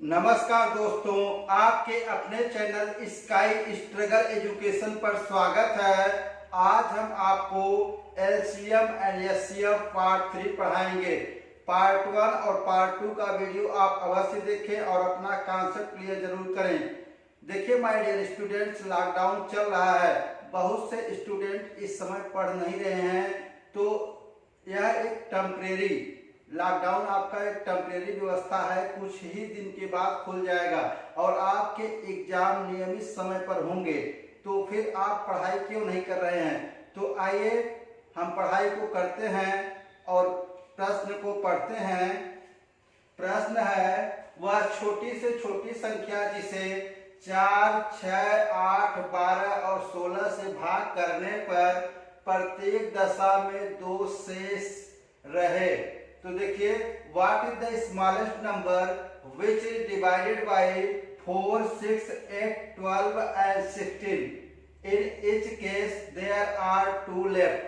नमस्कार दोस्तों, आपके अपने चैनल स्काई स्ट्रगल एजुकेशन पर स्वागत है। आज हम आपको एलसीएम एंड एचसीएफ पार्ट 3 पढ़ाएंगे। पार्ट 1 और पार्ट 2 का वीडियो आप अवश्य देखें और अपना कॉन्सेप्ट क्लियर जरूर करें। देखिए माय डियर स्टूडेंट्स, लॉकडाउन चल रहा है, बहुत से स्टूडेंट इस समय पढ़ नहीं रहे हैं, तो यह एक टेम्परेरी लॉकडाउन आपका एक टेम्परेरी व्यवस्था है। कुछ ही दिन के बाद खुल जाएगा और आपके एग्जाम नियमित समय पर होंगे, तो फिर आप पढ़ाई क्यों नहीं कर रहे हैं। तो आइए हम पढ़ाई को करते हैं और प्रश्न को पढ़ते हैं। प्रश्न है, वह छोटी से छोटी संख्या जिसे 4, 6, 8, 12 और 16 से भाग करने पर प्रत्येक दशा में 2 शेष रहे। तो देखिए, what is the smallest number which is divided by 4, 6, 8, 12 and 16। In each case there are 2 left.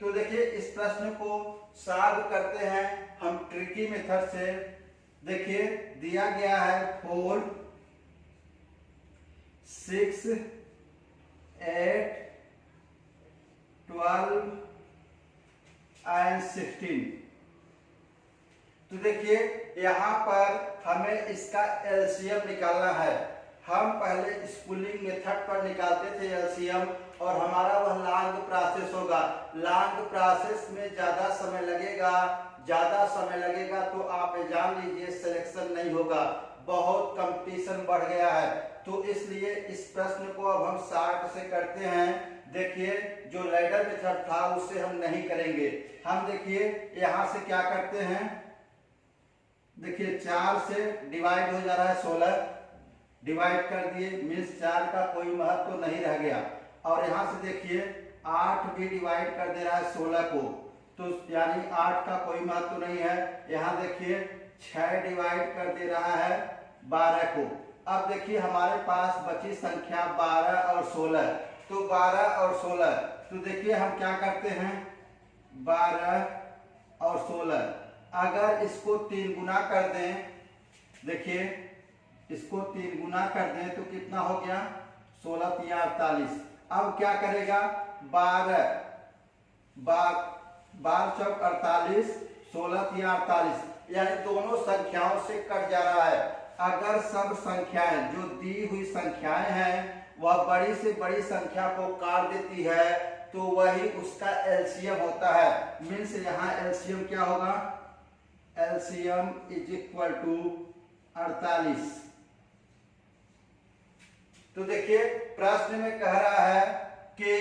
तो देखिए, इस प्रश्न को सॉल्व करते हैं हम ट्रिकी मेथड से। देखिए, दिया गया है 4, 6, 8, 12 एंड 16। तो देखिए, यहाँ पर हमें इसका एलसीएम निकालना है। हम पहले स्कूलिंग मेथड पर निकालते थे एलसीएम, और हमारा वह लॉन्ग प्रोसेस होगा। लॉन्ग प्रोसेस में ज्यादा समय लगेगा तो आप जान लीजिए सिलेक्शन नहीं होगा। बहुत कंपटीशन बढ़ गया है, तो इसलिए इस प्रश्न को अब हम शॉर्ट से करते हैं। देखिए, जो लैडर मेथड था उससे हम नहीं करेंगे। हम देखिए यहाँ से क्या करते हैं। देखिए, 4 से डिवाइड हो जा रहा है 16, डिवाइड कर दिए, मीन्स 4 का कोई महत्व तो नहीं रह गया। और यहाँ से देखिए 8 भी डिवाइड कर दे रहा है 16 को, तो यानी 8 का कोई महत्व तो नहीं है। यहाँ देखिए 6 डिवाइड कर दे रहा है 12 को। अब देखिए हमारे पास बची संख्या 12 और 16। तो 12 और 16, तो देखिए हम क्या करते हैं, 12 और 16 अगर इसको 3 गुना कर दें, देखिए इसको 3 गुना कर दें तो कितना हो गया, 16 × 48। अब क्या करेगा, 12 चौक 48, 16 × 48, यानी दोनों संख्याओं से कट जा रहा है। अगर सब संख्याएं जो दी हुई संख्याएं हैं वह बड़ी से बड़ी संख्या को काट देती है, तो वही उसका एलसीएम होता है। मीन्स यहाँ एलसीएम क्या होगा, एलसीएम इज इक्वल टू 48। तो देखिए, प्रश्न में कह रहा है कि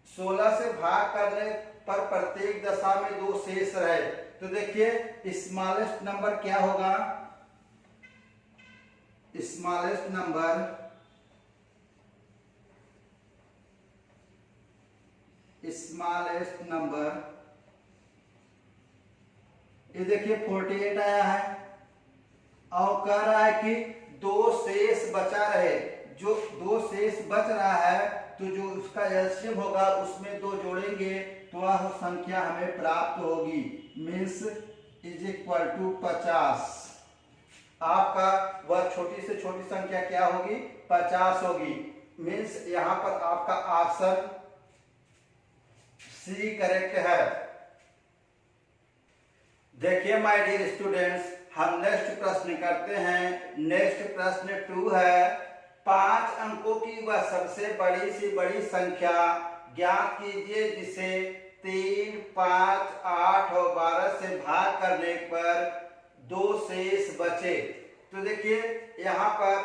16 से भाग करने पर प्रत्येक दशा में 2 शेष रहे। तो देखिए स्मॉलेस्ट नंबर क्या होगा, स्मॉलेस्ट नंबर ये देखिए 48 आया है, और कह रहा है कि 2 शेष बचा रहे। जो 2 शेष बच रहा है, तो जो उसका एलसीएम होगा उसमें 2 जोड़ेंगे तो वह संख्या हमें प्राप्त होगी। Means is equal to 50। आपका वह छोटी से छोटी संख्या क्या होगी, 50 होगी। मीन्स यहाँ पर आपका ऑप्शन सी करेक्ट है। देखिए माय डियर स्टूडेंट्स, हम नेक्स्ट प्रश्न करते हैं। नेक्स्ट प्रश्न 2 है, 5 अंकों की वह सबसे बड़ी से बड़ी संख्या ज्ञात कीजिए जिसे 3, 5, 8 और 12 से भाग करने पर 2 शेष बचे। तो देखिए यहाँ पर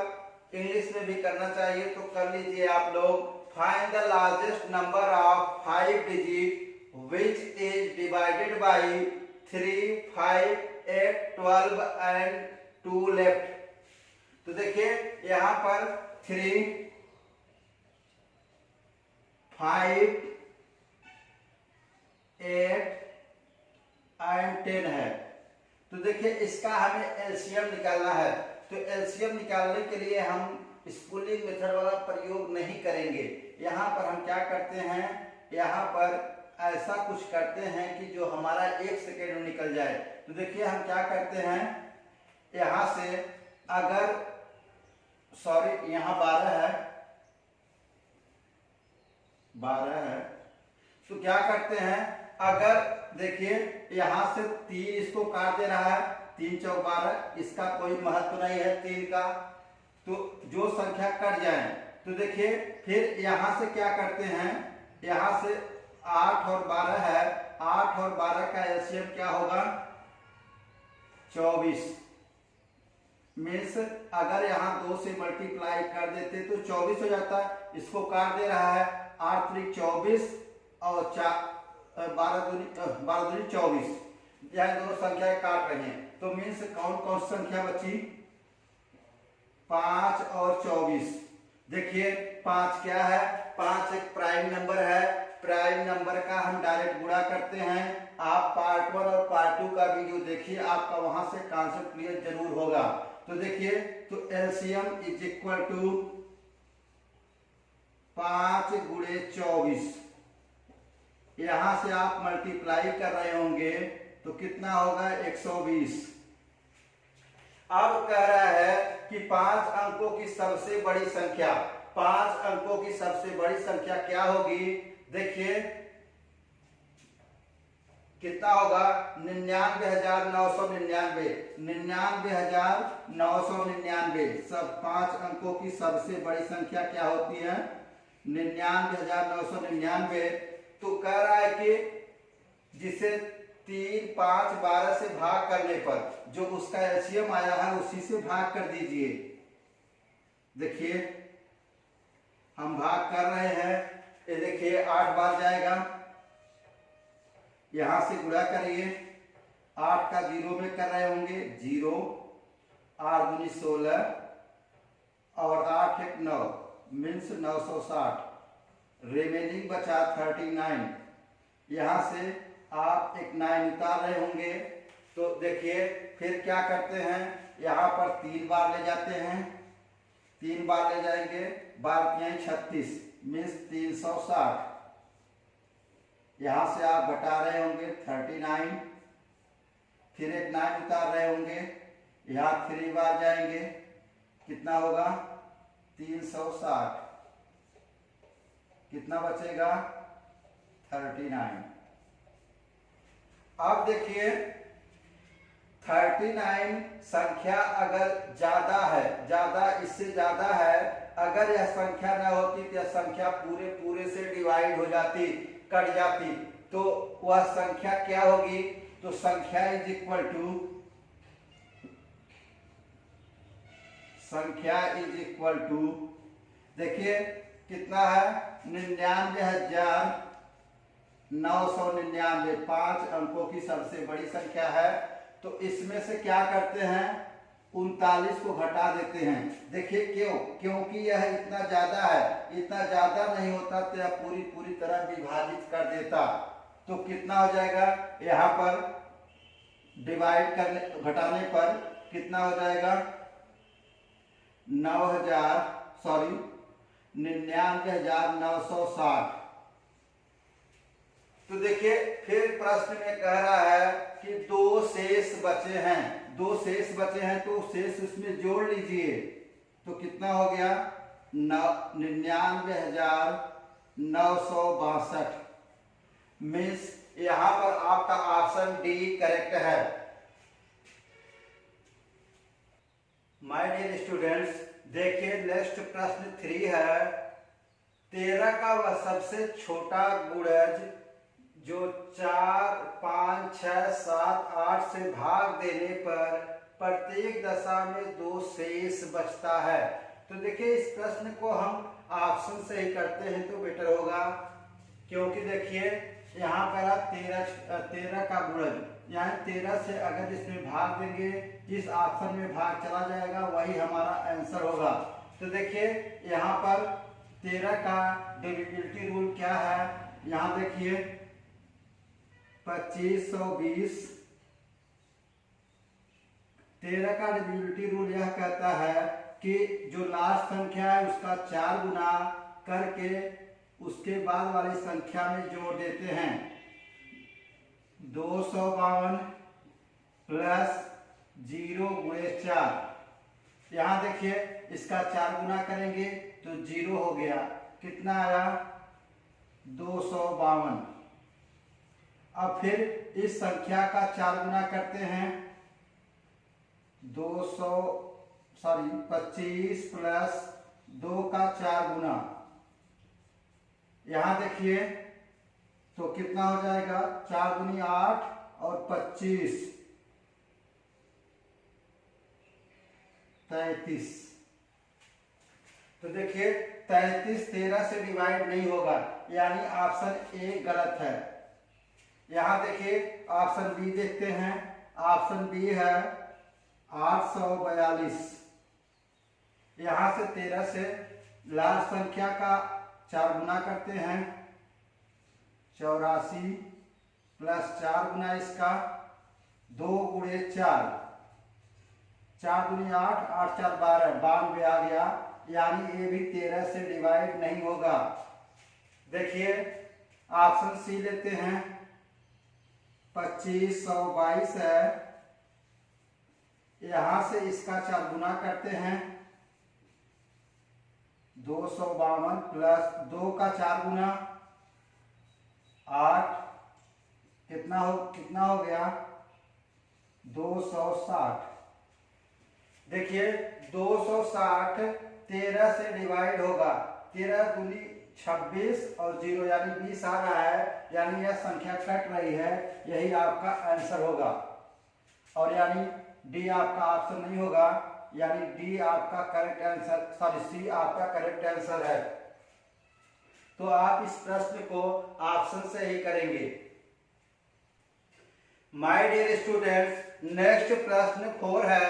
इंग्लिश में भी करना चाहिए, तो कर लीजिए आप लोग। Find the largest number of 5 digit which is divided by 3, 5, 8, 12 and 2 left. तो देखिए यहाँ पर 3, 5, 8 एंड 10 है। तो देखिए इसका हमें एलसीएम निकालना है। तो एलसीएम निकालने के लिए हम स्कूलिंग मेथड वाला प्रयोग नहीं करेंगे। यहाँ पर हम क्या करते हैं, यहाँ पर ऐसा कुछ करते हैं कि जो हमारा 1 सेकेंड में निकल जाए। तो देखिए हम क्या करते हैं, यहाँ से अगर सॉरी यहाँ 12 है तो क्या करते हैं, अगर देखिए यहाँ से 3 इसको काट दे रहा है, 3 चौक 12, इसका कोई महत्व नहीं है 3 का, तो जो संख्या कट जाए तो देखिए फिर यहाँ से क्या करते हैं, यहाँ से 8 और 12 है, 8 और 12 का एलसीएम क्या होगा 24। मीन्स अगर यहाँ 2 से मल्टीप्लाई कर देते तो 24 हो जाता, इसको काट दे रहा है, 8 3 24 और 12 दूनी 24, यह दोनों संख्या काट रही हैं, तो मीन्स कौन कौन संख्या बची 5 और 24। देखिए 5 क्या है, 5 एक प्राइम नंबर है, प्राइम नंबर का हम डायरेक्ट गुणा करते हैं। आप पार्ट 1 और पार्ट 2 का वीडियो देखिए, आपका वहां से कॉन्सेप्ट क्लियर जरूर होगा। तो देखिए तो एलसीएम इज इक्वल टू 5 गुणे 24, यहां से आप मल्टीप्लाई कर रहे होंगे तो कितना होगा 120। अब कह रहा है कि 5 अंकों की सबसे बड़ी संख्या, 5 अंकों की सबसे बड़ी संख्या क्या होगी, देखिए कितना होगा 99,999, 99,999। सब 5 अंकों की सबसे बड़ी संख्या क्या होती है 99,999। तो कह रहा है कि जिसे 3 5 12 से भाग करने पर जो उसका एलसीएम आया है उसी से भाग कर दीजिए। देखिए हम भाग कर रहे हैं, ये देखिए 8 बार जाएगा, यहां से गुणा करिए, 8 का 0 में कर रहे होंगे 0, 8 दूनी 16 और 8 एक 9, मीन्स 960, रिमेनिंग बचा 39। यहां से आप एक 9 उतार रहे होंगे, तो देखिए फिर क्या करते हैं, यहां पर 3 बार ले जाते हैं, 3 बार ले जाएंगे, 12 36 मीन्स 360। यहां से आप घटा रहे होंगे 39, फिर एक 9 उतार रहे होंगे, यहाँ 3 बार जाएंगे, कितना होगा 360, कितना बचेगा 39। अब देखिए 39 संख्या अगर ज्यादा है, ज्यादा इससे ज्यादा है, अगर यह संख्या न होती तो यह संख्या पूरे से डिवाइड हो जाती, कट जाती, तो वह संख्या क्या होगी, तो संख्या इज इक्वल टू, संख्या इज इक्वल टू देखिए कितना है 99,999, 5 अंकों की सबसे बड़ी संख्या है। तो इसमें से क्या करते हैं 39 को घटा देते हैं। देखिए क्यों, क्योंकि यह इतना ज्यादा है, इतना ज्यादा नहीं होता तो यह पूरी तरह विभाजित कर देता। तो कितना हो जाएगा, यहाँ पर डिवाइड करने घटाने पर कितना हो जाएगा 99,960। तो देखिए फिर प्रश्न में कह रहा है कि 2 शेष बचे हैं, 2 शेष बचे हैं तो शेष उसमें जोड़ लीजिए, तो कितना हो गया 99,962। मीन्स यहां पर आपका ऑप्शन डी करेक्ट है। माय डियर स्टूडेंट्स, देखिए नेक्स्ट प्रश्न 3 है। 13 का वह सबसे छोटा गुणज जो 4 5 6 7 8 से भाग देने पर प्रत्येक दशा में 2 शेष बचता है। तो देखिए इस प्रश्न को हम ऑप्शन से ही करते हैं तो बेटर होगा, क्योंकि देखिए यहाँ पर 13 का गुणज, यानी 13 से अगर इसमें भाग देंगे, जिस ऑप्शन में भाग चला जाएगा वही हमारा आंसर होगा। तो देखिए यहाँ पर 13 का डिविजिबिलिटी रूल क्या है, यहाँ देखिए 2520। 13 का डिविजिबिलिटी रूल यह कहता है कि जो लास्ट संख्या है उसका 4 गुना करके उसके बाद वाली संख्या में जोड़ देते हैं। 252 प्लस 0 गुणे 4, यहाँ देखिए इसका 4 गुना करेंगे तो 0 हो गया, कितना आया 252। अब फिर इस संख्या का 4 गुना करते हैं, 25 प्लस 2 का 4 गुना, यहां देखिए तो कितना हो जाएगा 4 दूनी 8 और 25 33। तो देखिए 33 13 से डिवाइड नहीं होगा, यानी ऑप्शन ए गलत है। यहां देखिए ऑप्शन बी देखते हैं, ऑप्शन बी है 842। यहां से 13 से लास्ट संख्या का 4 गुना करते हैं, 84 प्लस 4 गुना इसका 2 गुणे 4, 4 दूनी 8, 8 4 12, 92 आ गया, यानी ये भी 13 से डिवाइड नहीं होगा। देखिए ऑप्शन सी लेते हैं, 2522 है, यहां से इसका 4 गुना करते हैं, 252 प्लस 2 का 4 गुना 8, कितना हो गया 260। देखिए 260 13 से डिवाइड होगा, 13 दूनी 26 और 0 यानी 20 आ रहा है, यानी यह संख्या कट रही है, यही आपका आंसर होगा। और यानी डी आपका ऑप्शन नहीं होगा, यानी डी आपका करेक्ट आंसर, सॉरी सी आपका करेक्ट आंसर है। तो आप इस प्रश्न को ऑप्शन से ही करेंगे। माय डियर स्टूडेंट्स, नेक्स्ट प्रश्न 4 है,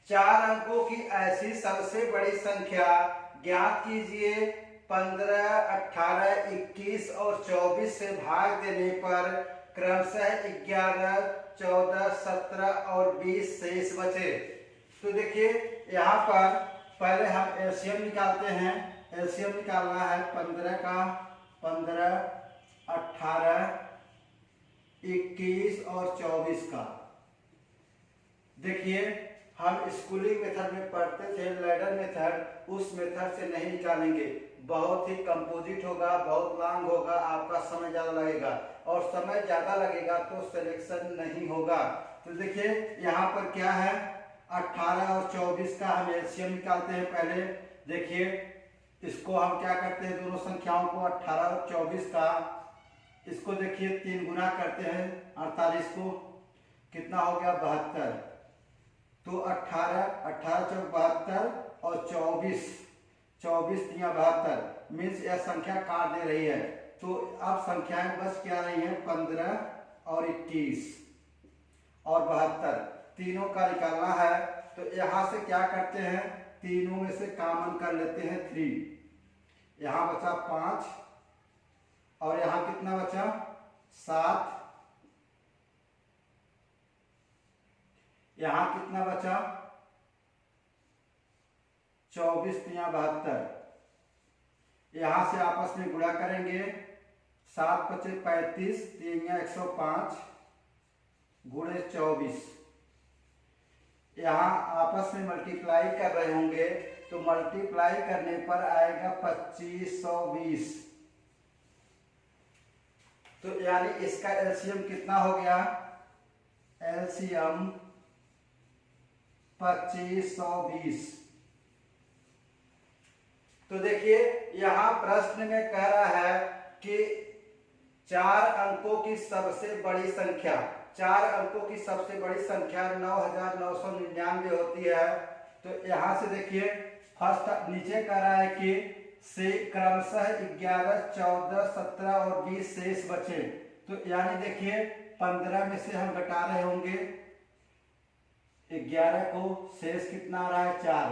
4 अंकों की ऐसी सबसे बड़ी संख्या ज्ञात कीजिए, 15, 18, 21 और 24 से भाग देने पर क्रमशः 11, 14, 17 और 20 शेष बचे। तो देखिए यहाँ पर पहले हम एलसीएम निकालते हैं, एलसीएम निकालना है 15 का 15, 18, 21 और 24 का। देखिए हम स्कूलिंग मेथड में पढ़ते थे, लैडर मेथड, उस मेथड से नहीं निकालेंगे, बहुत ही कंपोजिट होगा, बहुत लॉन्ग होगा, आपका समय ज्यादा लगेगा, और समय ज्यादा लगेगा तो सिलेक्शन नहीं होगा। तो देखिए यहाँ पर क्या है, 18 और 24 का हम एलसीएम निकालते हैं पहले। देखिए इसको हम क्या करते हैं, दोनों संख्याओं को 18 और 24 का, इसको देखिए 3 गुना करते हैं 48 को, कितना हो गया 72। तो 18 चौक 72 और 24 3 72, मीन्स यह संख्या काट दे रही है। तो अब संख्याएं बस क्या रही हैं, 15 और 21 और 72, तीनों का निकालना है। तो यहां से क्या करते हैं, तीनों में से कॉमन कर लेते हैं 3, यहां बचा 5 और यहां कितना बचा 7, यहां कितना बचा 24 3 72, यहां से आपस में गुणा करेंगे, 7 × 5 = 35, 3 × 105 गुणे 24, यहाँ आपस में मल्टीप्लाई कर रहे होंगे, तो मल्टीप्लाई करने पर आएगा 2520। तो यानी इसका एलसीएम कितना हो गया, एलसीएम 2520। तो देखिए यहां प्रश्न में कह रहा है कि 4 अंकों की सबसे बड़ी संख्या, 4 अंकों की सबसे बड़ी संख्या 9999 होती है। तो यहां से देखिए फर्स्ट नीचे कह रहा है कि से क्रमशः 11, 14, 17 और 20 शेष बचे। तो यानी देखिए 15 में से हम घटा रहे होंगे 11 को, शेष कितना आ रहा है 4,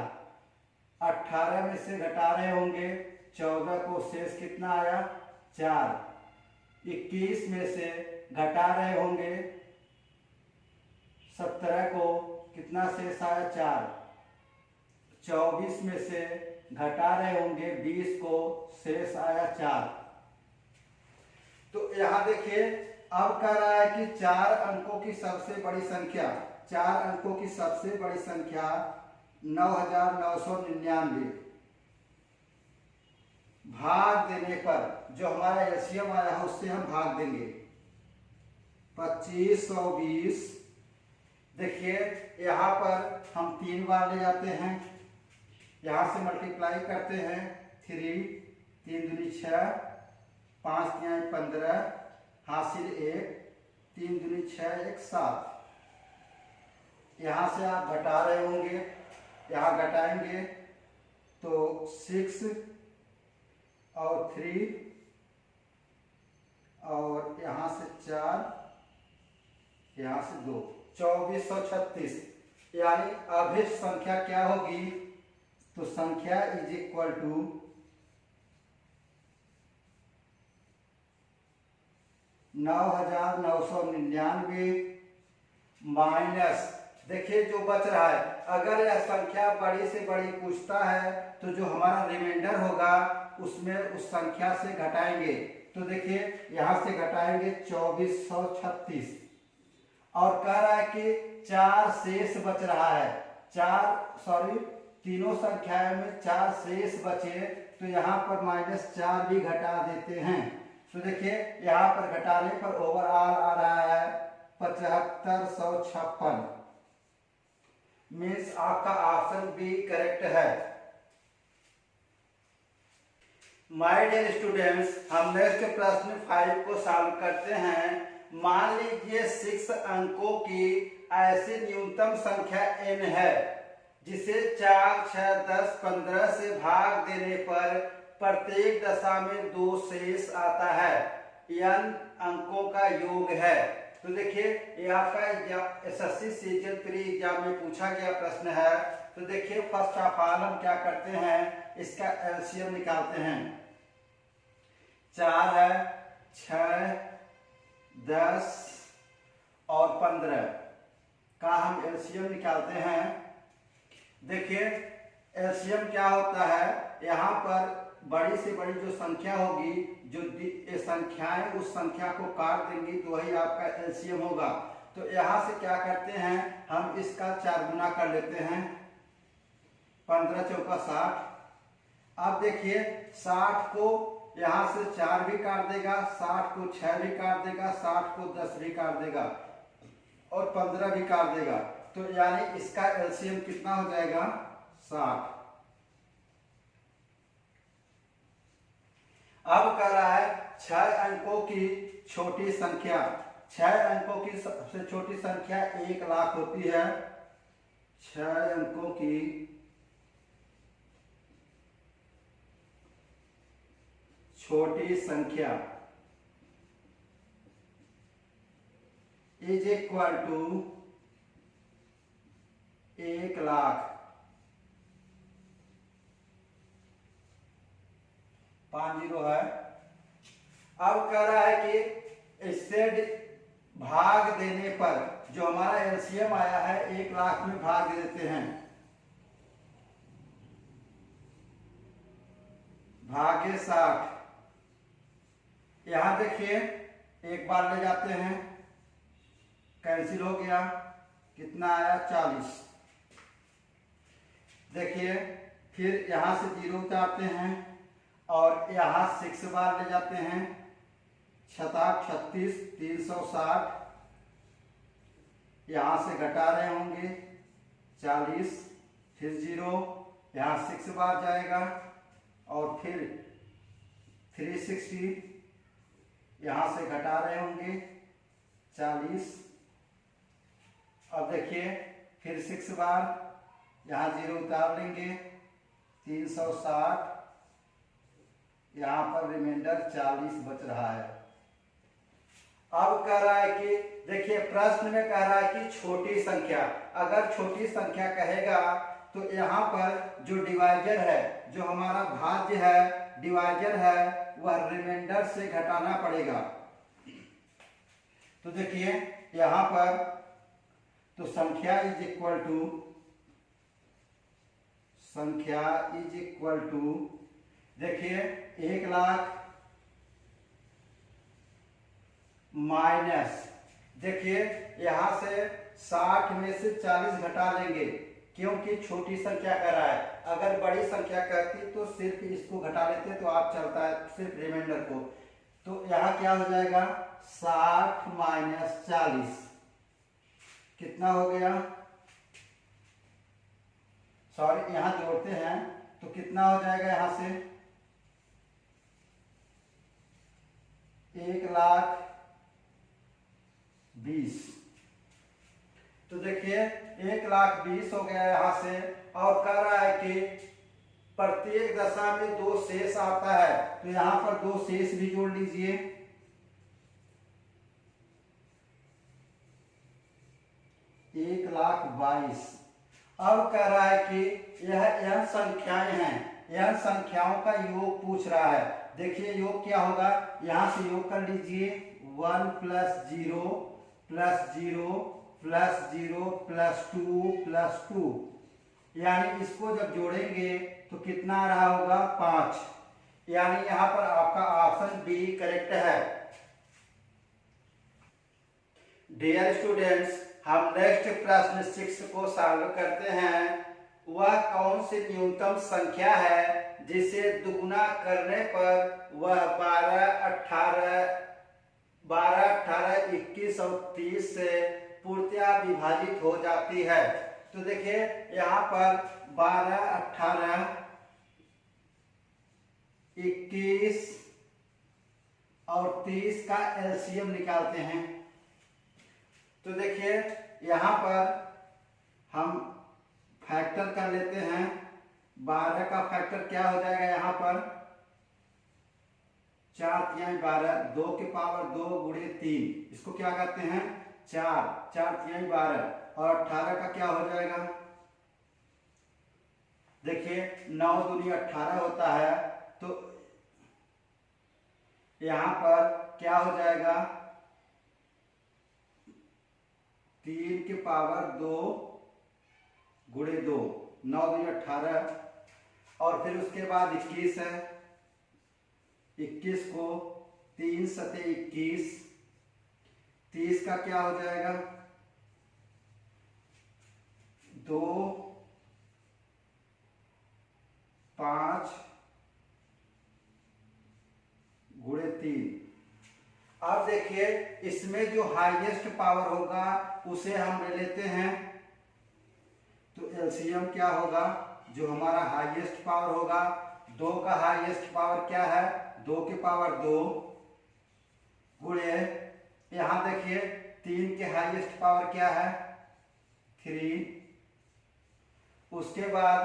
18 में से घटा रहे होंगे 14 को, शेष कितना आया 4, 21 में से घटा रहे होंगे 17 को, कितना शेष आया 4, 24 में से घटा रहे होंगे 20 को, शेष आया 4। तो यहां देखिए अब कह रहा है कि 4 अंकों की सबसे बड़ी संख्या, 4 अंकों की सबसे बड़ी संख्या 9,999 भाग देने पर जो हमारा एलसीएम आया है उससे हम भाग देंगे 2520। देखिए यहाँ पर हम 3 बार ले जाते हैं, यहाँ से मल्टीप्लाई करते हैं 3, 3 दूनी 6, 5 तिहाई 15, हासिल 1, 3 दूनी 6, 1 7। यहाँ से आप घटा रहे होंगे, यहाँ घटाएंगे तो 6 और 3 और यहाँ से 4, यहाँ से 2, 2436। यानी अभिष्ट संख्या क्या होगी? तो संख्या इज इक्वल टू 9,999 माइनस, देखिए जो बच रहा है, अगर यह संख्या बड़ी से बड़ी पूछता है तो जो हमारा रिमाइंडर होगा उसमें उस संख्या से घटाएंगे। तो देखिए यहां से घटाएंगे 2436 और कह रहा है कि 4 शेष बच रहा है, तीनों संख्याओं में 4 शेष बचे, तो यहाँ पर -4 भी घटा देते हैं। तो देखिए यहाँ पर घटाने पर ओवरऑल आ रहा है 7556। मीन्स आपका ऑप्शन बी करेक्ट है। माय डियर स्टूडेंट्स, हम नेक्स्ट प्रश्न 5 को सॉल्व करते हैं। मान लीजिए 6 अंकों की ऐसी न्यूनतम संख्या n है जिसे 4, 6, 10, 15 से भाग देने पर प्रत्येक दशा में 2 शेष आता है। n अंकों का योग है। तो देखिए ये आपका एसएससी सीजन 3 एग्जाम में पूछा गया प्रश्न है। तो देखिए फर्स्ट ऑफ ऑल हम क्या करते हैं, इसका एलसीएम निकालते हैं। 4 है, 6, 10 और 15 का हम एलसीएम निकालते हैं। देखिए एलसीएम क्या होता है, यहाँ पर बड़ी से बड़ी जो संख्या होगी, जो संख्याएं उस संख्या को काट देंगी तो वही आपका एलसीएम होगा। तो यहाँ से क्या करते हैं, हम इसका 4 गुना कर लेते हैं। 15 चौका 60। अब देखिए 60 को यहाँ से 4 भी काट देगा, 60 को 6 भी काट देगा, 60 को 10 भी काट देगा और 15 भी काट देगा। तो यानी इसका एलसीएम कितना हो जाएगा? 60। अब कह रहा है 6 अंकों की छोटी संख्या। 6 अंकों की सबसे छोटी संख्या 1 लाख होती है। 6 अंकों की छोटी संख्या इज इक्वल टू 1 लाख। 50 है। अब कह रहा है कि इससे भाग देने पर जो हमारा एलसीएम आया है 1 लाख में भाग देते हैं, भागे 60। यहां देखिए एक बार ले जाते हैं, कैंसिल हो गया, कितना आया? 40। देखिए फिर यहां से 0 उतारते हैं और यहाँ 6 बार ले जाते हैं, 36, 360। यहाँ से घटा रहे होंगे 40, फिर 0, यहाँ 6 बार जाएगा और फिर 360, यहाँ से घटा रहे होंगे 40। अब देखिए फिर 6 बार, यहाँ 0 उतार लेंगे, 360, यहाँ पर रिमाइंडर 40 बच रहा है। अब कह रहा है कि देखिए प्रश्न में कह रहा है कि छोटी संख्या, अगर छोटी संख्या कहेगा तो यहाँ पर जो डिवाइजर है, जो हमारा भाज्य है, डिवाइजर है, वह रिमाइंडर से घटाना पड़ेगा। तो देखिए यहाँ पर तो संख्या इज इक्वल टू देखिए 1 लाख माइनस, देखिए यहां से 60 में से 40 घटा लेंगे क्योंकि छोटी संख्या कर रहा है। अगर बड़ी संख्या करती तो सिर्फ इसको घटा लेते तो आप चलता है सिर्फ रिमाइंडर को। तो यहाँ क्या हो जाएगा 60 - 40 कितना हो गया, सॉरी यहाँ जोड़ते हैं तो कितना हो जाएगा, यहाँ से 1,20,000। तो देखिए 1,20,000 हो गया यहाँ से। और कह रहा है कि प्रत्येक दशा में 2 शेष आता है, तो यहाँ पर 2 शेष भी जोड़ लीजिए। 1,22,000। अब कह रहा है कि यह संख्याएं हैं, यह संख्याओं का योग पूछ रहा है। देखिए योग क्या होगा, यहां से योग कर लीजिए 1 + 0 + 0 + 0 + 2 + 2, यानी इसको जब जोड़ेंगे तो कितना आ रहा होगा 5, यानी यहां पर आपका ऑप्शन बी करेक्ट है। डियर स्टूडेंट्स, हम नेक्स्ट प्रश्न 6 को सॉल्व करते हैं। वह कौन सी न्यूनतम संख्या है जिसे दुगुना करने पर वह 12, 18, 21 और 30 से पूर्णतया विभाजित हो जाती है। तो देखिए यहाँ पर 12, 18, 21 और 30 का एलसीएम निकालते हैं। तो देखिए यहाँ पर हम फैक्टर कर लेते हैं। 12 का फैक्टर क्या हो जाएगा, यहाँ पर 4 × 12, 2 की पावर 2 × 3, इसको क्या कहते हैं 4, 4 × 12। और 18 का क्या हो जाएगा, देखिए 9 दूनी 18 होता है, तो यहाँ पर क्या हो जाएगा 3 की पावर 2 × 2, 9 दूनी 18। और फिर उसके बाद 21 है, 21 को 3 × 21, 30 का क्या हो जाएगा 2, 5 × 3। अब देखिए इसमें जो हाईएस्ट पावर होगा उसे हम ले लेते हैं। तो एलसीएम क्या होगा, जो हमारा हाईएस्ट पावर होगा, 2 का हाईएस्ट पावर क्या है 2 की पावर 2 गुणे, यहाँ देखिए 3 के हाईएस्ट पावर क्या है 3, उसके बाद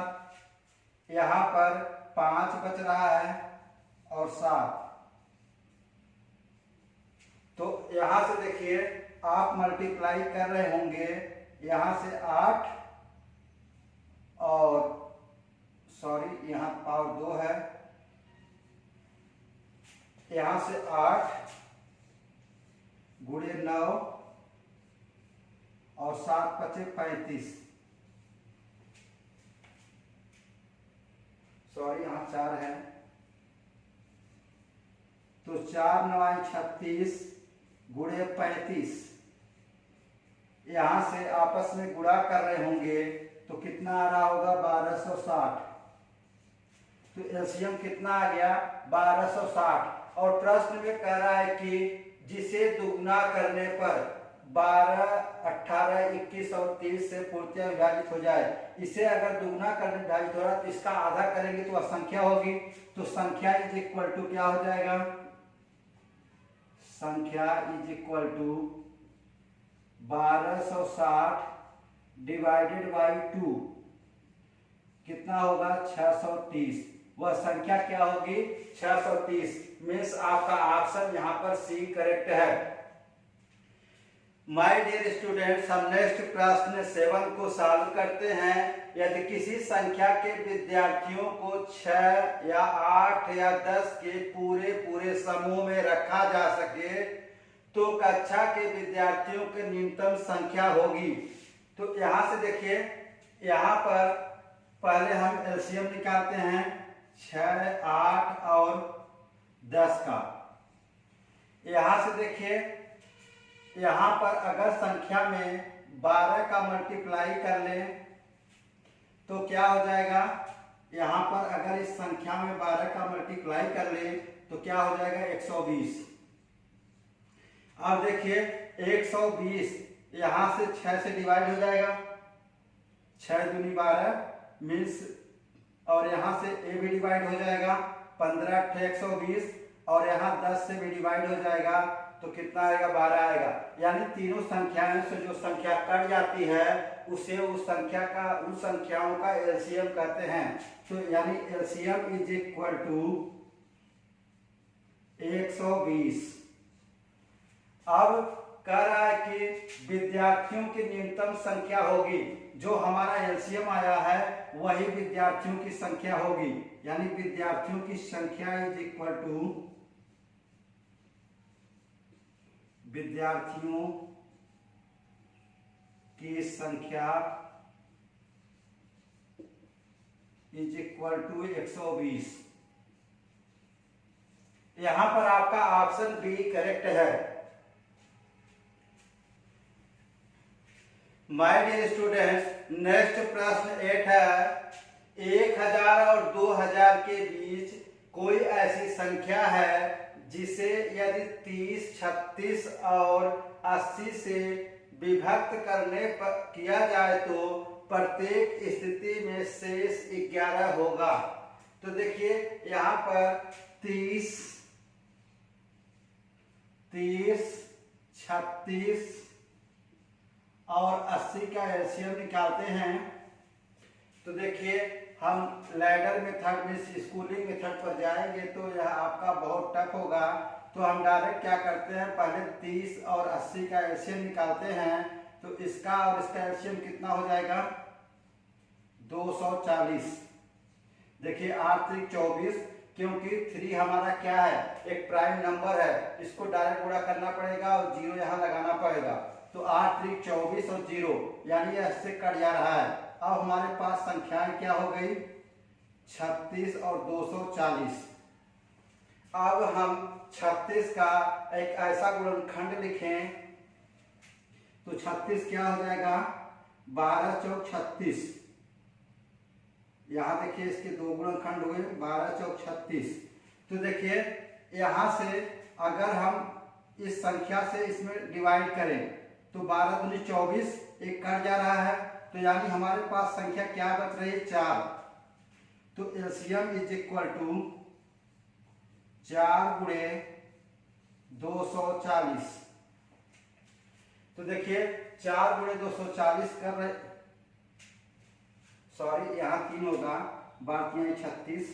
यहाँ पर 5 बच रहा है और 7। तो यहां से देखिए आप मल्टीप्लाई कर रहे होंगे, यहां से 8 और सॉरी यहाँ पावर 2 है, यहां से 8 × 9 और 7 × 5 = 35, सॉरी यहाँ 4 है। तो 4 × 9 = 36 × 35, यहां से आपस में गुणा कर रहे होंगे तो कितना आ रहा होगा 1260। तो एलसीएम कितना आ गया 1260। और प्रश्न में कह रहा है कि जिसे दुगुना करने पर 12, 18, 21 और 30 से पूर्णतया विभाजित हो जाए। इसे अगर दुगुना करने विभाजित हो रहा है तो इसका आधा करेंगे तो असंख्या होगी। तो संख्या इज इक्वल टू क्या हो जाएगा, संख्या is equal to 1260 divided by 2 कितना होगा 630। वह संख्या क्या होगी 630। मीन्स आपका ऑप्शन यहाँ पर सी करेक्ट है। माय डियर स्टूडेंट्स, हम नेक्स्ट प्रश्न 7 को सॉल्व करते हैं। यदि किसी संख्या के विद्यार्थियों को 6 या 8 या 10 के पूरे समूह में रखा जा सके तो कक्षा के विद्यार्थियों की न्यूनतम संख्या होगी। तो यहाँ से देखिए, यहाँ पर पहले हम एलसीएम निकालते हैं 6, 8 और 10 का। यहाँ से देखिए, यहाँ पर अगर संख्या में 12 का मल्टीप्लाई कर लें तो क्या हो जाएगा, यहाँ पर अगर इस संख्या में 12 का मल्टीप्लाई कर ले तो क्या हो जाएगा 120। अब देखिए 120 यहाँ से 6 से डिवाइड हो जाएगा, 6 दूनी 12 मीन्स, और यहाँ से ए भी डिवाइड हो जाएगा, 15 × 120, और यहाँ 10 से भी डिवाइड हो जाएगा तो कितना आएगा 12 आएगा। यानी तीनों संख्याओं से जो संख्या कट जाती है उसे उस संख्या का, उन संख्याओं का एलसीएम कहते हैं। तो यानी एलसीएम इज इक्वल टू 120। अब कह रहा है कि विद्यार्थियों की न्यूनतम संख्या होगी, जो हमारा एलसीएम आया है वही विद्यार्थियों की संख्या होगी, यानी विद्यार्थियों की संख्या इज इक्वल टू विद्यार्थियों की संख्या इज इक्वल टू 120। यहां पर आपका ऑप्शन बी करेक्ट है। माय डियर स्टूडेंट्स, नेक्स्ट प्रश्न 8 है, 1000 और 2000 के बीच कोई ऐसी संख्या है जिसे यदि 30, 36 और 80 से विभक्त करने पर किया जाए तो प्रत्येक स्थिति में शेष 11 होगा। तो देखिए यहाँ पर 30, 36 और 80 का एलसीएम निकालते हैं। तो देखिए हम लैडर मेथड में स्कूलिंग मेथड पर जाएंगे तो यह आपका बहुत टफ होगा। तो हम डायरेक्ट क्या करते हैं, पहले 30 और 80 का एलसीएम निकालते हैं। तो इसका और इसका एलसीएम कितना हो जाएगा 240। देखिए 8 × 24, क्योंकि 3 हमारा क्या है, एक प्राइम नंबर है, इसको डायरेक्ट गुणा करना पड़ेगा और 0 यहाँ लगाना पड़ेगा। तो 8 × 24 और 0 यानी ऐसे कट जा रहा है। अब हमारे पास संख्याएं क्या हो गई 36 और 240। अब हम 36 का एक ऐसा गुणनखंड लिखें तो 36 क्या हो जाएगा 12 × 36। यहाँ देखिए इसके दो गुणनखंड हुए 12 × 36। तो देखिए यहाँ से अगर हम इस संख्या से इसमें डिवाइड करें तो 12 दूनी 24, एक कट जा रहा है, तो यानी हमारे पास संख्या क्या बच रही है 4। तो एलसीएम इज इक्वल टू 4 × 240। तो देखिए 4 × 240 कर रहे, सॉरी यहाँ 3 होगा, 12 × 36।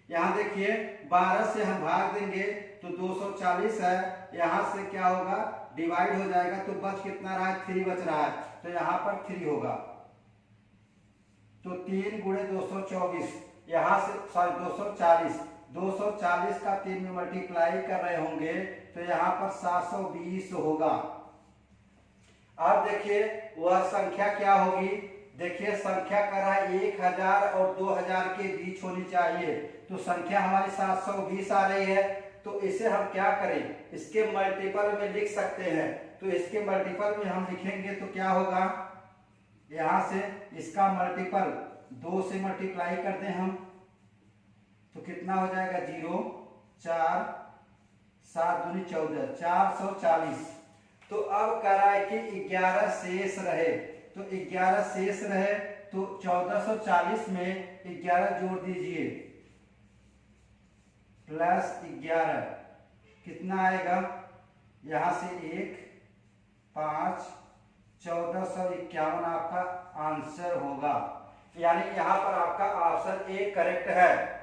यहाँ देखिए 12 से हम भाग देंगे तो 240 है, यहाँ से क्या होगा डिवाइड हो जाएगा तो बच कितना रहा है 3 बच रहा है, तो यहाँ पर 3 होगा। तो 3 × 224, यहाँ से सॉरी 240 का 3 में मल्टीप्लाई कर रहे होंगे तो यहाँ पर 720 होगा। अब देखिए वह संख्या क्या होगी, देखिए संख्या कर रहा है 1000 और 2000 के बीच होनी चाहिए, तो संख्या हमारी 720 आ रही है। तो इसे हम क्या करें, इसके मल्टीपल में लिख सकते हैं। तो इसके मल्टीपल में हम लिखेंगे तो क्या होगा, यहां से इसका मल्टीपल 2 से मल्टीप्लाई करते हैं हम तो कितना हो जाएगा 0, 4, 7 दूनी 14, 440। तो अब कह रहा है कि 11 शेष रहे, तो 11 शेष रहे तो 1440 में 11 जोड़ दीजिए प्लस 11, कितना आएगा, यहाँ से 1, 5, 1451 आपका आंसर होगा। यानी यहाँ पर आपका ऑप्शन ए करेक्ट है।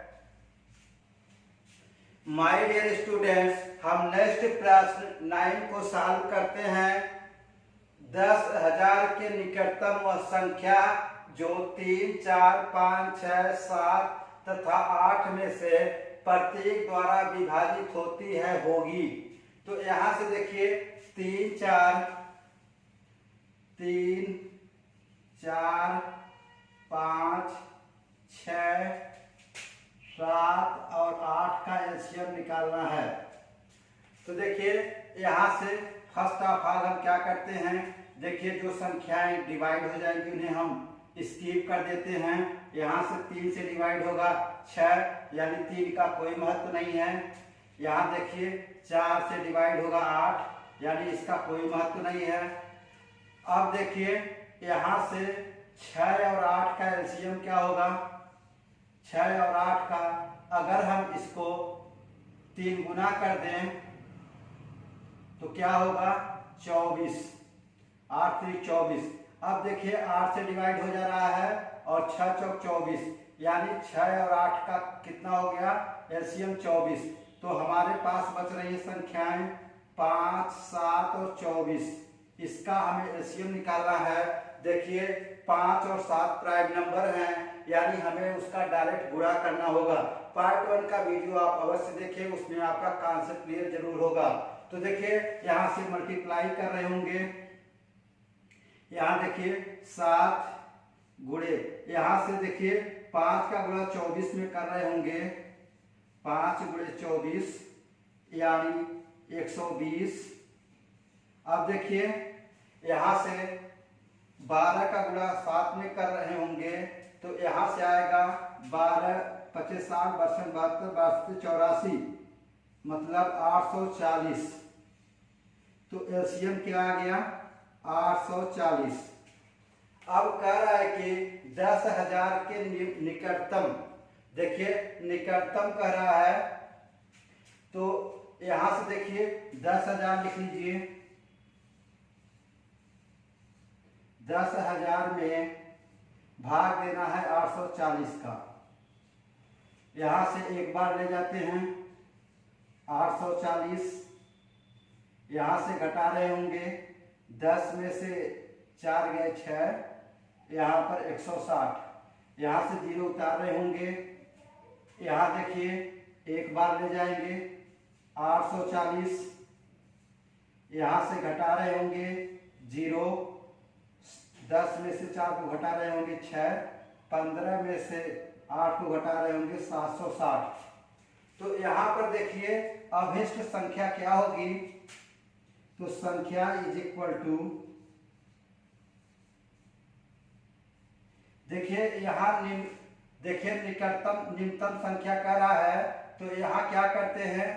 माय डियर स्टूडेंट्स, हम नेक्स्ट प्रश्न 9 को सॉल्व करते हैं। 10,000 के निकटतम वह संख्या जो 3, 4, 5, 6, 7 तथा 8 में से प्रत्येक द्वारा विभाजित होती है होगी। तो यहां से देखिए 3, 4, 5, 6, 7 और 8 का एलसीएम निकालना है। तो देखिए यहां से फर्स्ट ऑफ ऑल हम क्या करते हैं, देखिए जो संख्याएं डिवाइड हो जाएंगी उन्हें हम स्किप कर देते हैं। यहाँ से 3 से डिवाइड होगा 6, यानी 3 का कोई महत्व नहीं है। यहाँ देखिए 4 से डिवाइड होगा 8, यानी इसका कोई महत्व नहीं है। अब देखिए यहाँ से 6 और 8 का एलसीएम क्या होगा? 6 और 8 का अगर हम इसको 3 गुना कर दें तो क्या होगा? 24, 8 3 24। अब देखिए 8 से डिवाइड हो जा रहा है और 6 चौक 24, यानी 6 और 8 का कितना हो गया? एलसीएम 24। तो हमारे पास बच रही है संख्याएं 5, 7 और 24। इसका हमें एलसीएम निकालना है। देखिए 5 और 7 प्राइम नंबर हैं, यानी हमें उसका डायरेक्ट गुणा करना होगा। पार्ट 1 का वीडियो आप अवश्य देखिए, उसमें आपका कॉन्सेप्ट क्लियर जरूर होगा। तो देखिए यहाँ से मल्टीप्लाई कर रहे होंगे, यहाँ देखिए 7 गुणे, यहाँ से देखिए 5 का गुणा 24 में कर रहे होंगे, 5 गुणे 24 यानी 120। अब देखिए यहाँ से 12 का गुणा 7 में कर रहे होंगे, तो यहाँ से आएगा 12 25 60 62 72 84, मतलब 840। तो एलसीएम क्या आ गया? 840। अब कह रहा है कि 10,000 के निकटतम, देखिए निकटतम कह रहा है, तो यहां से देखिए 10,000 लिख लीजिए। 10,000 में भाग देना है 840 का। यहां से एक बार ले जाते हैं 840, यहां से घटा रहे होंगे, 10 में से 4 गए 6, यहाँ पर 160, यहाँ से 0 उतार रहे होंगे। यहाँ देखिए एक बार ले जाएंगे 840, यहाँ से घटा रहे होंगे 0, 10 में से 4 को घटा रहे होंगे 6, 15 में से 8 को घटा रहे होंगे 760। तो यहाँ पर देखिए अभिष्ट संख्या क्या होगी? तो संख्या इज इक्वल टू, देखिए यहाँ देखिए निम्नतम संख्या कह रहा है, तो यहाँ क्या करते हैं,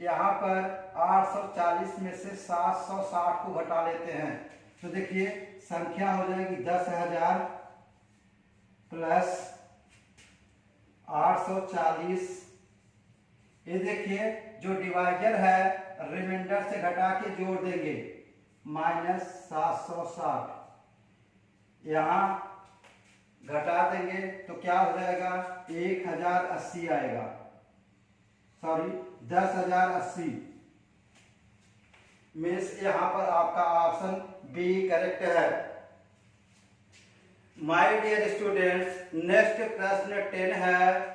यहाँ पर 840 में से 760 को घटा लेते हैं। तो देखिए संख्या हो जाएगी 10,000 प्लस 840। ये देखिए जो डिवाइजर है रिमाइंडर से घटा के जोड़ देंगे, -760, यहाँ घटा देंगे तो क्या हो जाएगा? 1080 आएगा, सॉरी 10,080। मीन्स यहाँ पर आपका ऑप्शन बी करेक्ट है। माय डियर स्टूडेंट्स, नेक्स्ट प्रश्न 10 है।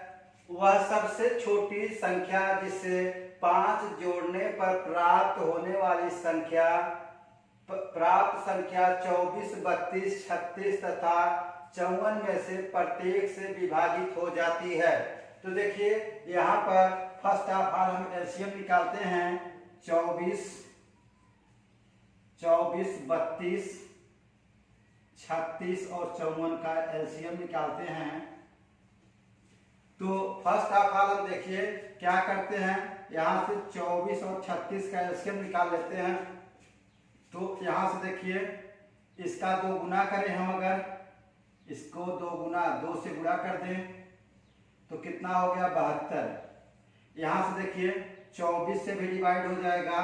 वह सबसे छोटी संख्या जिसे 5 जोड़ने पर प्राप्त होने वाली संख्या प्राप्त संख्या 24, 32, 36 तथा 54 में से प्रत्येक से विभाजित हो जाती है। तो देखिए यहाँ पर फर्स्ट ऑफ ऑल हम एलसीएम निकालते हैं। 24, 32, 36 और 54 का एलसीएम निकालते हैं। तो फर्स्ट ऑफ ऑल हम देखिए क्या करते हैं, यहाँ से 24 और 36 का एलसीएम निकाल लेते हैं। तो यहाँ से देखिए इसका 2 गुना करें हम, अगर इसको 2 गुना 2 से गुणा कर दें तो कितना हो गया? 72। यहाँ से देखिए 24 से भी डिवाइड हो जाएगा,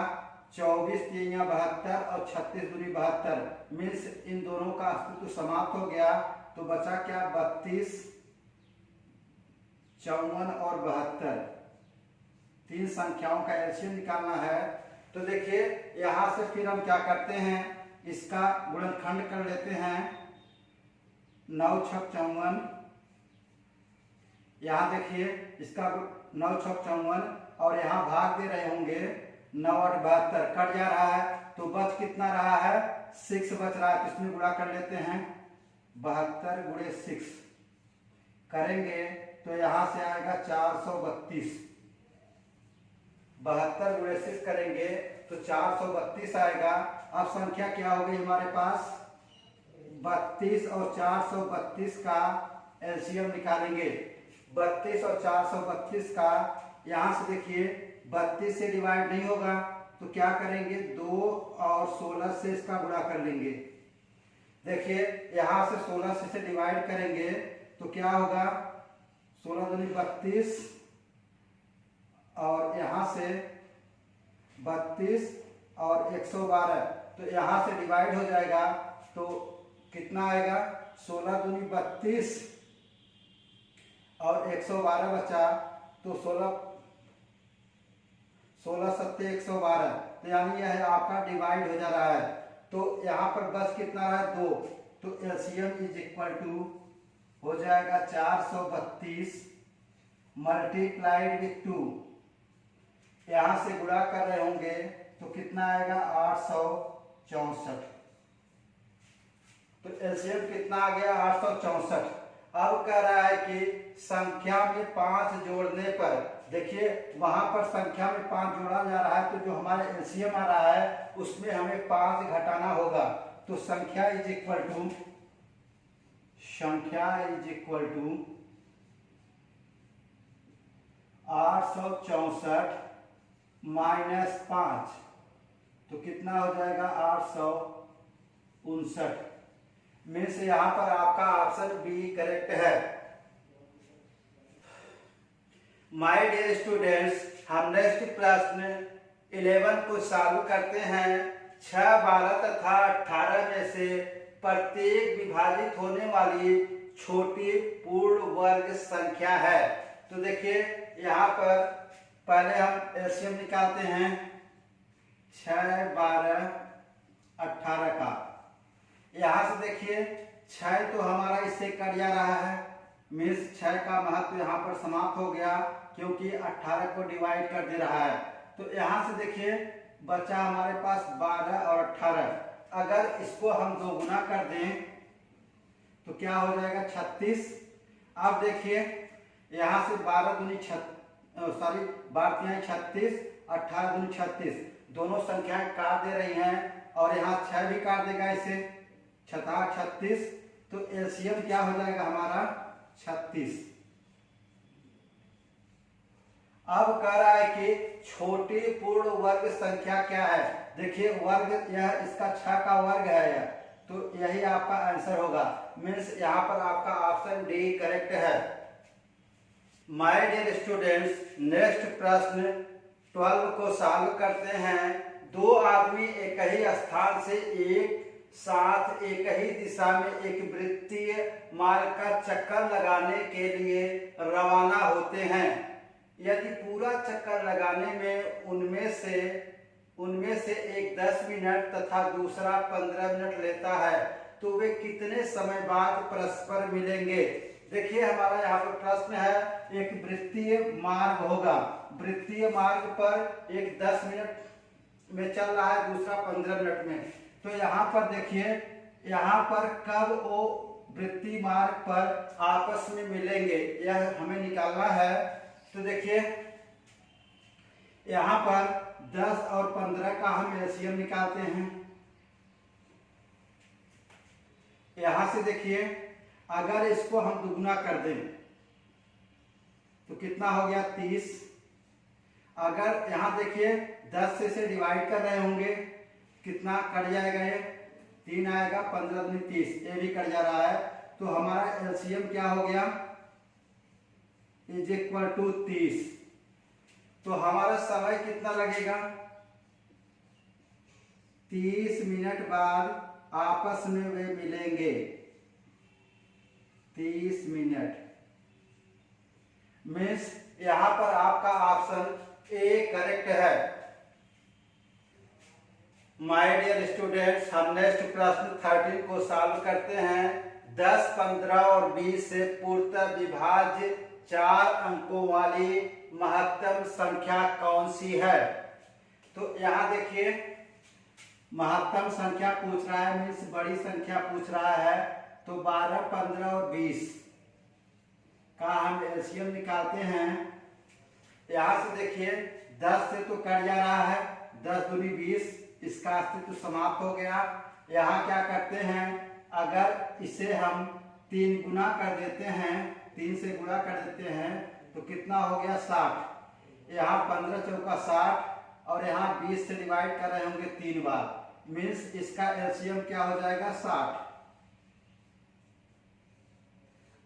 24 3 या 72 और 36 दूनी 72, मीन्स इन दोनों का अस्तित्व समाप्त हो गया। तो बचा क्या? 32, 54 और 72, 3 संख्याओं का एलसीएम निकालना है। तो देखिए यहां से फिर हम क्या करते हैं, इसका गुणनखंड कर लेते हैं। 9 छक 54, यहाँ देखिए इसका 9 छक 54 और यहाँ भाग दे रहे होंगे 9 8 72, कट जा रहा है तो बच कितना रहा है? 6 बच रहा है। इसमें गुणा कर लेते हैं, 72 गुणे 6 करेंगे तो यहाँ से आएगा 432। 72 गुणे 6 करेंगे तो 432 आएगा। अब संख्या क्या हो गई हमारे पास? 32 और 432 का एलसीएम निकालेंगे। 32 और 432 का यहाँ से देखिए 32 से डिवाइड नहीं होगा तो क्या करेंगे, 2 और 16 से इसका गुणा कर लेंगे। देखिए यहाँ से 16 से डिवाइड करेंगे तो क्या होगा, 16 दूनी 32 और यहाँ से 32 और 112, तो यहाँ से डिवाइड हो जाएगा तो कितना आएगा, 16 दूनी 32 और 112 बचा, तो 16 सत्ते 112, तो यानी यह आपका डिवाइड हो जा रहा है। तो यहाँ पर बस कितना रहा है, 2, तो एलसीएम इज इक्वल टू हो जाएगा 432 मल्टीप्लाइड विथ 2, यहाँ से गुणा कर रहे होंगे तो कितना आएगा, 864। तो एलसीएम कितना आ गया, 864। अब कह रहा है कि संख्या में 5 जोड़ने पर, देखिए वहां पर संख्या में 5 जोड़ा जा रहा है तो जो हमारा एलसीएम आ रहा है उसमें हमें 5 घटाना होगा। तो संख्या इज इक्वल टू 864 माइनस 5, तो कितना हो जाएगा, 859। में से यहां पर आपका ऑप्शन बी करेक्ट है। माय डियर स्टूडेंट्स, हम नेक्स्ट प्रश्न 11 को सॉल्व करते हैं। 6, 12 तथा 18 में से प्रत्येक विभाजित होने वाली छोटी पूर्ण वर्ग संख्या है। तो देखिए यहाँ पर पहले हम एलसीएम निकालते हैं 6, 12, 18 का। यहाँ से देखिए 6 तो हमारा इससे कट जा रहा है, मीन्स 6 का महत्व यहाँ पर समाप्त हो गया क्योंकि 18 को डिवाइड कर दे रहा है। तो यहाँ से देखिए बचा हमारे पास 12 और 18। अगर इसको हम दोगुना कर दें तो क्या हो जाएगा, 36। अब देखिए यहाँ से 12 दूनी 36, 18 दूनी 36, दोनों संख्याएं काट दे रही हैं और यहाँ 6 भी काट देगा इसे, 36। तो एलसीएम क्या हो जाएगा हमारा, 36। अब कह रहा है कि छोटी पूर्ण वर्ग संख्या क्या है। देखिए वर्ग, यह इसका 6 का वर्ग है यह, तो यही आपका आंसर होगा। मीन्स यहाँ पर आपका ऑप्शन डी करेक्ट है। माय डियर स्टूडेंट्स, नेक्स्ट प्रश्न 12 को सॉल्व करते हैं। 2 आदमी एक ही स्थान से एक साथ एक ही दिशा में एक वृत्तीय मार्ग का चक्कर लगाने के लिए रवाना होते हैं। यदि पूरा चक्कर लगाने में उनमें से एक 10 मिनट तथा दूसरा 15 मिनट लेता है तो वे कितने समय बाद परस्पर मिलेंगे। देखिए हमारा यहाँ पर प्रश्न है, एक वृत्तीय मार्ग होगा, वृत्तीय मार्ग पर एक 10 मिनट में चल रहा है, दूसरा 15 मिनट में। तो यहाँ पर देखिए, यहाँ पर कब वो वृत्तीय मार्ग पर आपस में मिलेंगे यह हमें निकालना है। तो देखिए यहाँ पर 10 और 15 का हम एलसीएम निकालते हैं। यहाँ से देखिए अगर इसको हम दुगुना कर दें तो कितना हो गया, 30। अगर यहाँ देखिए 10 से इसे डिवाइड कर रहे होंगे, कितना कट जाएगा, ये 3 आएगा, 15 दूनी 30, ये भी कट जा रहा है। तो हमारा एलसीएम क्या हो गया, इज इक्वल टू 30। तो हमारा समय कितना लगेगा, 30 मिनट बाद आपस में वे मिलेंगे, 30 मिनट। मीन्स यहां पर आपका ऑप्शन ए करेक्ट है। माय डियर स्टूडेंट्स, हम नेक्स्ट प्रश्न 13 को सॉल्व करते हैं। 10, 15 और 20 से पूर्णतः विभाज्य 4 अंकों वाली महत्तम संख्या कौन सी है। तो यहाँ देखिए महत्तम संख्या पूछ रहा है, मीन्स बड़ी संख्या पूछ रहा है। तो 12, 15 और 20 का हम एलसीएम निकालते हैं। यहाँ से देखिए 10 से तो कट जा रहा है, 10 दूनी 20, इसका अस्तित्व समाप्त हो गया। यहाँ क्या करते हैं, अगर इसे हम 3 गुना कर देते हैं, 3 से गुणा कर देते हैं तो कितना हो गया 60। यहाँ 15 चौका 60 और यहाँ 20 से डिवाइड कर रहे होंगे 3 बार, मीन्स इसका एलसीएम क्या हो जाएगा 60।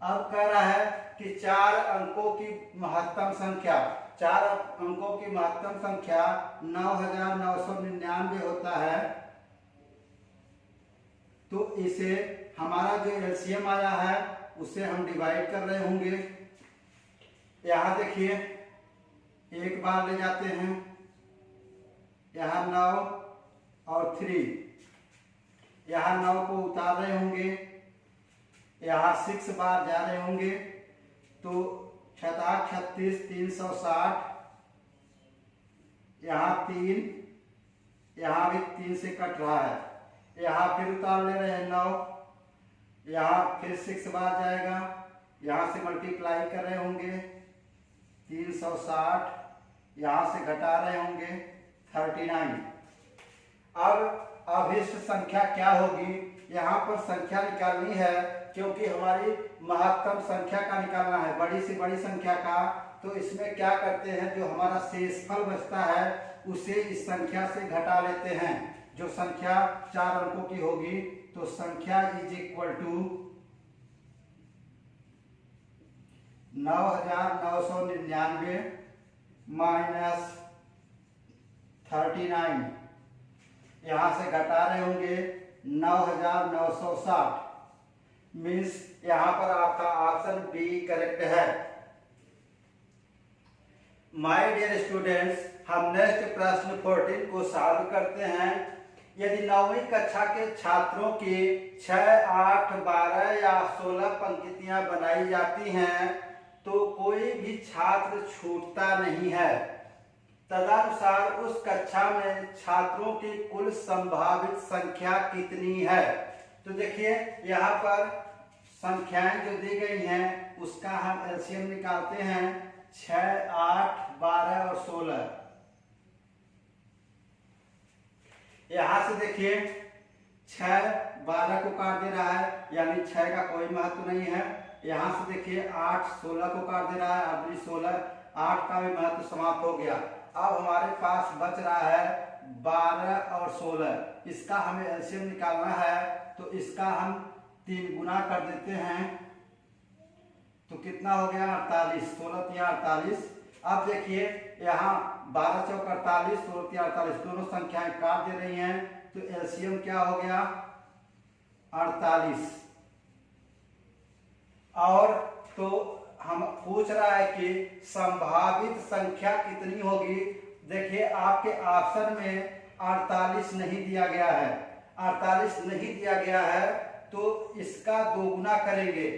अब कह रहा है कि 4 अंकों की महत्तम संख्या, 4 अंकों की महत्तम संख्या 9999 होता है। तो इसे हमारा जो एलसीएम आया है उसे हम डिवाइड कर रहे होंगे। यहां देखिए एक बार ले जाते हैं, यहां 9 और 3, यहां 9 को उतार रहे होंगे, यहाँ 6 बार जा रहे होंगे तो 36 360, यहाँ 3, यहाँ भी 3 से कट रहा है, यहाँ फिर उतार ले रहे हैं 9, यहाँ फिर 6 बार जाएगा, यहाँ से मल्टीप्लाई कर रहे होंगे 360, यहाँ से घटा रहे होंगे 39। अब अभिष्ट संख्या क्या होगी, यहाँ पर संख्या निकालनी है क्योंकि हमारी महत्तम संख्या का निकालना है, बड़ी से बड़ी संख्या का। तो इसमें क्या करते हैं, जो हमारा शेषफल बचता है उसे इस संख्या से घटा लेते हैं। जो संख्या 4 अंकों की होगी तो संख्या इज इक्वल टू 9999 माइनस 39, यहां से घटा रहे होंगे 9960, मीन्स यहां पर आपका ऑप्शन बी करेक्ट है। माय डियर स्टूडेंट्स, हम नेक्स्ट प्रश्न 14 को सॉल्व करते हैं। यदि 9वीं कक्षा के छात्रों की 6, 8, 12 या 16 पंक्तियां बनाई जाती हैं तो कोई भी छात्र छूटता नहीं है। तदनुसार उस कक्षा में छात्रों की कुल संभावित संख्या कितनी है। तो देखिए यहाँ पर संख्याएं जो दी गई हैं उसका हम एलसीएम निकालते हैं, 6, 8, 12 और 16। यहां से देखिए 6 12 को काट दे रहा है, यानी 6 का कोई महत्व नहीं है। यहां से देखिए 8 16 को काट दे रहा है, अब 16, 8 का भी महत्व समाप्त हो गया। अब हमारे पास बच रहा है 12 और 16, इसका हमें एलसीएम निकालना है। तो इसका हम 3 गुना कर देते हैं तो कितना हो गया 48, 16 3 48। अब देखिए यहाँ 12 चौक 48, 16 3 48, दोनों संख्याएं काट दे रही हैं तो एलसीएम क्या हो गया 48। और तो हम पूछ रहा है कि संभावित संख्या कितनी होगी। देखिए आपके ऑप्शन में 48 नहीं दिया गया है, 48 नहीं दिया गया है तो इसका 2 गुना करेंगे।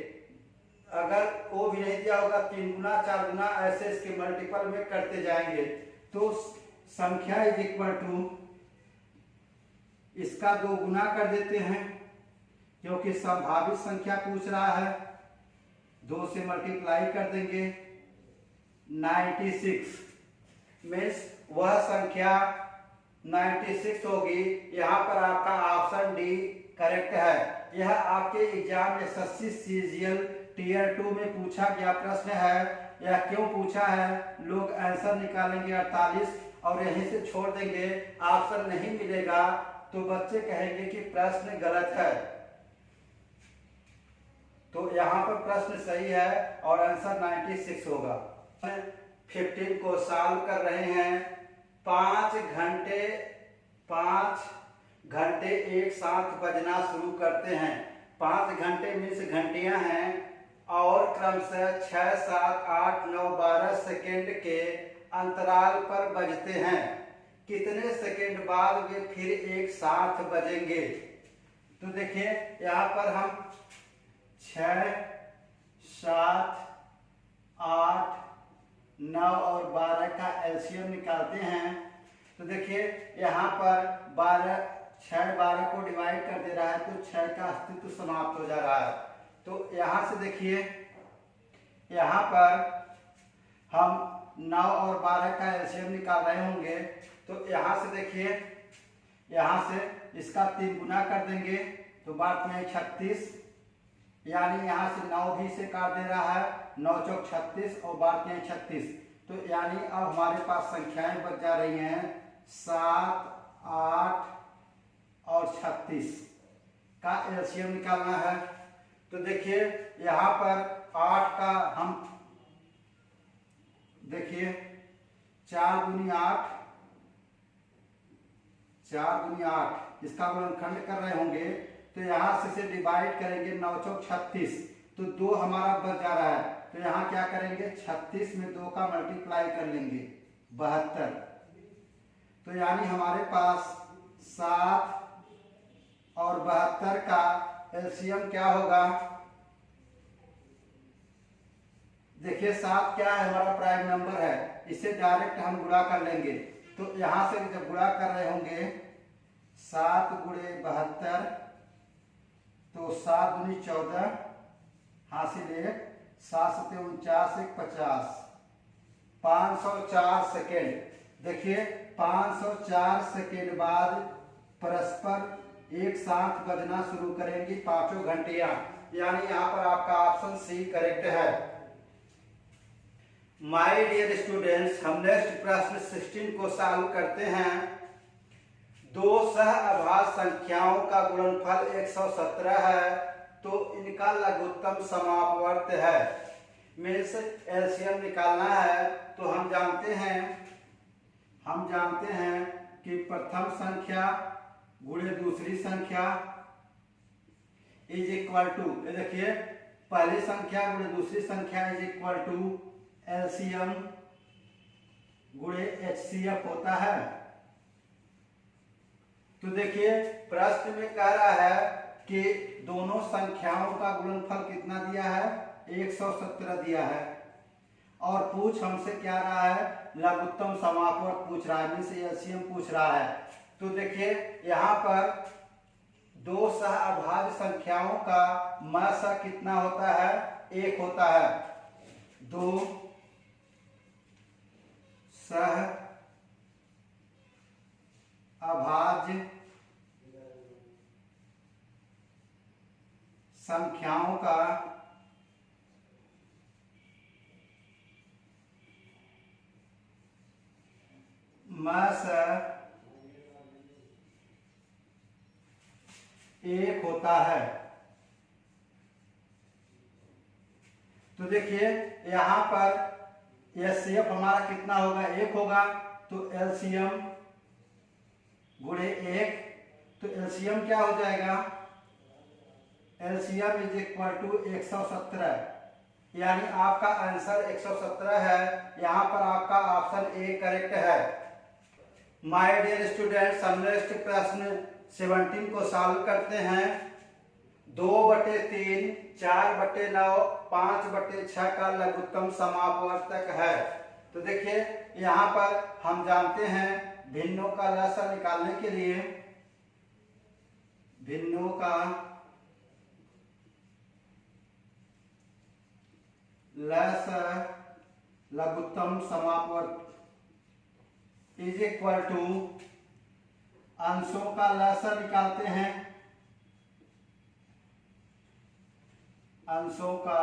अगर वो भी नहीं दिया होगा 3 गुना 4 गुना ऐसे इसके मल्टीपल में करते जाएंगे। तो संख्या इज इक्वल टू इसका 2 गुना कर देते हैं क्योंकि संभावित संख्या पूछ रहा है, 2 से मल्टीप्लाई कर देंगे 96, मीन्स वह संख्या 96 होगी। यहाँ पर आपका ऑप्शन डी करेक्ट है। यह आपके एग्जाम एसएससी सीजीएल टीयर 2 में पूछा गया प्रश्न है। यह क्यों पूछा है, लोग आंसर निकालेंगे 48 और यहीं से छोड़ देंगे, ऑप्शन नहीं मिलेगा तो बच्चे कहेंगे कि प्रश्न गलत है। तो यहाँ पर प्रश्न सही है और आंसर 96 होगा। 15 को सॉल्व कर रहे हैं। 5 घंटे एक साथ बजना शुरू करते हैं। 5 घंटे मीन्स घंटियां हैं और क्रमशः 6, 7, 8, 9, 12 सेकेंड के अंतराल पर बजते हैं। कितने सेकेंड बाद वे फिर एक साथ बजेंगे। तो देखिए यहाँ पर हम 6, 7, 8, 9 और 12 का एलसीएम निकालते हैं। तो देखिए यहाँ पर 6 12 को डिवाइड कर दे रहा है तो 6 का अस्तित्व समाप्त हो जा रहा है। तो यहाँ से देखिए यहाँ पर हम 9 और 12 का एलसीएम निकाल रहे होंगे। तो यहाँ से देखिए यहाँ से इसका 3 गुना कर देंगे तो 32 यानी यहाँ से 9 भी से काट दे रहा है, 9 चौक 36 और 36, तो यानी अब हमारे पास संख्याएं बच जा रही हैं 7, 8 और 36 का एलसीएम निकालना है। तो देखिए यहाँ पर 8 का हम देखिए 4 दूनी 8, 4 दूनी 8 इसका गुणनखंड कर रहे होंगे तो यहाँ से डिवाइड करेंगे 9 चौक 36, तो 2 हमारा बच जा रहा है, तो यहाँ क्या करेंगे 36 में 2 का मल्टीप्लाई कर लेंगे 72, तो यानी हमारे पास 7 और 72 का एलसीएम क्या होगा। देखिए 7 क्या है, हमारा प्राइम नंबर है, इसे डायरेक्ट हम गुणा कर लेंगे, तो यहां से जब गुणा कर रहे होंगे 7 गुणे 72, तो 7 दूनी 14 हासिल 1, 7 सते 49, 1 50, 504 सेकेंड। देखिए 504 सेकेंड बाद परस्पर एक साथ बजना शुरू करेंगी पांचों घंटियां, यानी यहाँ पर आपका ऑप्शन सी करेक्ट है। माय डियर स्टूडेंट्स, हम नेक्स्ट प्रश्न 16 को सॉल्व करते हैं। दो सह अभाज्य संख्याओं का गुणनफल 117 है, तो इनका लघुत्तम समापवर्त है। मीन्स एलसीएम निकालना है, तो हम जानते हैं कि प्रथम संख्या गुणे दूसरी संख्या इज इक्वल टू, ये देखिए पहली संख्या गुणे दूसरी संख्या इज इक्वल टू एलसीएम गुणे एचसीएफ होता है। तो देखिए प्रश्न में कह रहा है कि दोनों संख्याओं का गुणनफल कितना दिया है, 117 दिया है, और पूछ हमसे क्या रहा है, लघुत्तम समापवर्त पूछ रहा है, मीन्स एलसीएम पूछ रहा है। तो देखिए यहाँ पर दो सह अभाज्य संख्याओं का मसा कितना होता है, 1 होता है। दो सह अभाज्य संख्याओं का मसा 1 होता है। तो देखिए यहां पर एचसीएफ हमारा कितना होगा, 1 होगा, तो एलसीएम गुणे 1, तो एलसीएम क्या हो जाएगा, एलसीएम इज इक्वल टू 117, यानी आपका आंसर 117 है। यहां पर आपका ऑप्शन ए करेक्ट है। माय डियर स्टूडेंट्स, हम नेक्स्ट प्रश्न 17 को सॉल्व करते हैं। 2/3, 4/9, 5/6 का लघुत्तम समापवर्तक है। तो देखिए यहाँ पर हम जानते हैं भिन्नों का लसा निकालने के लिए, भिन्नों का लसा लघुत्तम समापवर्तक इज इक्वल टू, अंशों का लसा निकालते हैं, अंशों का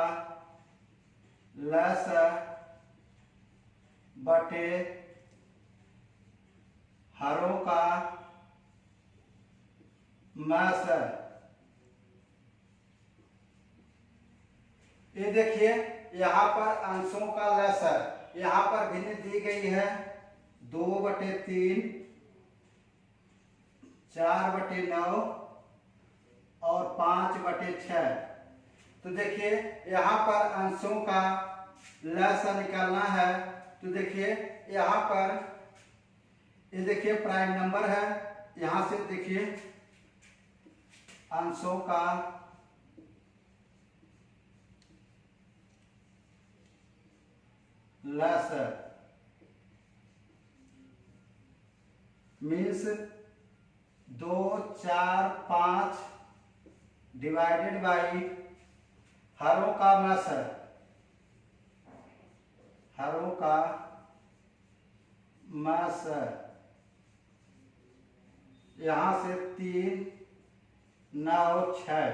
लसा बटे हरों का मसा। ये देखिए यहाँ पर अंशों का लसा, यहाँ पर भिन्न दी गई है 2/3, 4/9 और 5/6। तो देखिए यहाँ पर अंशों का लसा निकालना है, तो देखिए यहाँ पर ये देखिए प्राइम नंबर है, यहां से देखिए अंशों का लसा मीन्स 2, 4, 5 डिवाइडेड बाई हरों का मसा, हरों का मसा, यहां से 3, 9 6।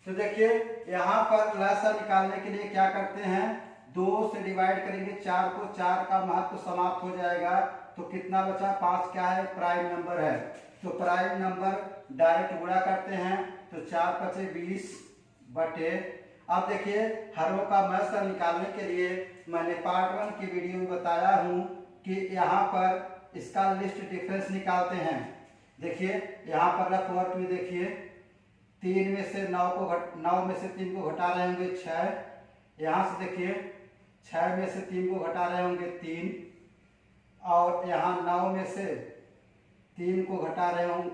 तो देखिए यहाँ पर लसा निकालने के लिए क्या करते हैं, 2 से डिवाइड करेंगे 4 को, 4 का महत्व समाप्त हो जाएगा, तो कितना बचा, 5 क्या है, प्राइम नंबर है। तो प्राइम नंबर डायरेक्ट गुणा करते हैं, तो 4 पचे 20 बटे। अब देखिए हरों का महत्व निकालने के लिए मैंने पार्ट 1 की वीडियो में बताया हूँ कि यहाँ पर इसका लिस्ट डिफरेंस निकालते हैं। देखिए यहाँ पर रफ वर्क में देखिए 3 में से 9 में से 3 को घटा रहे होंगे 6। यहाँ से देखिए 6 में से 3 को घटा रहे होंगे 3, और यहाँ 9 में से 3 को घटा रहे होंगे,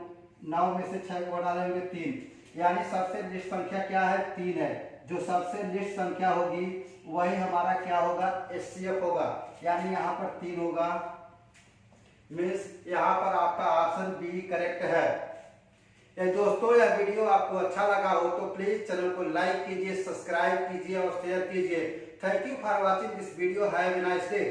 9 में से 6 को घटा रहे होंगे 3, यानी सबसे लिस्ट संख्या क्या है, 3 है। जो सबसे लिस्ट संख्या होगी वही हमारा क्या होगा, एचसीएफ होगा, यानी यहाँ पर 3 होगा। मीन्स यहाँ पर आपका ऑप्शन बी करेक्ट है। दोस्तों यह वीडियो आपको अच्छा लगा हो तो प्लीज चैनल को लाइक कीजिए, सब्सक्राइब कीजिए और शेयर कीजिए। Thank you for watching this video. Have a nice day.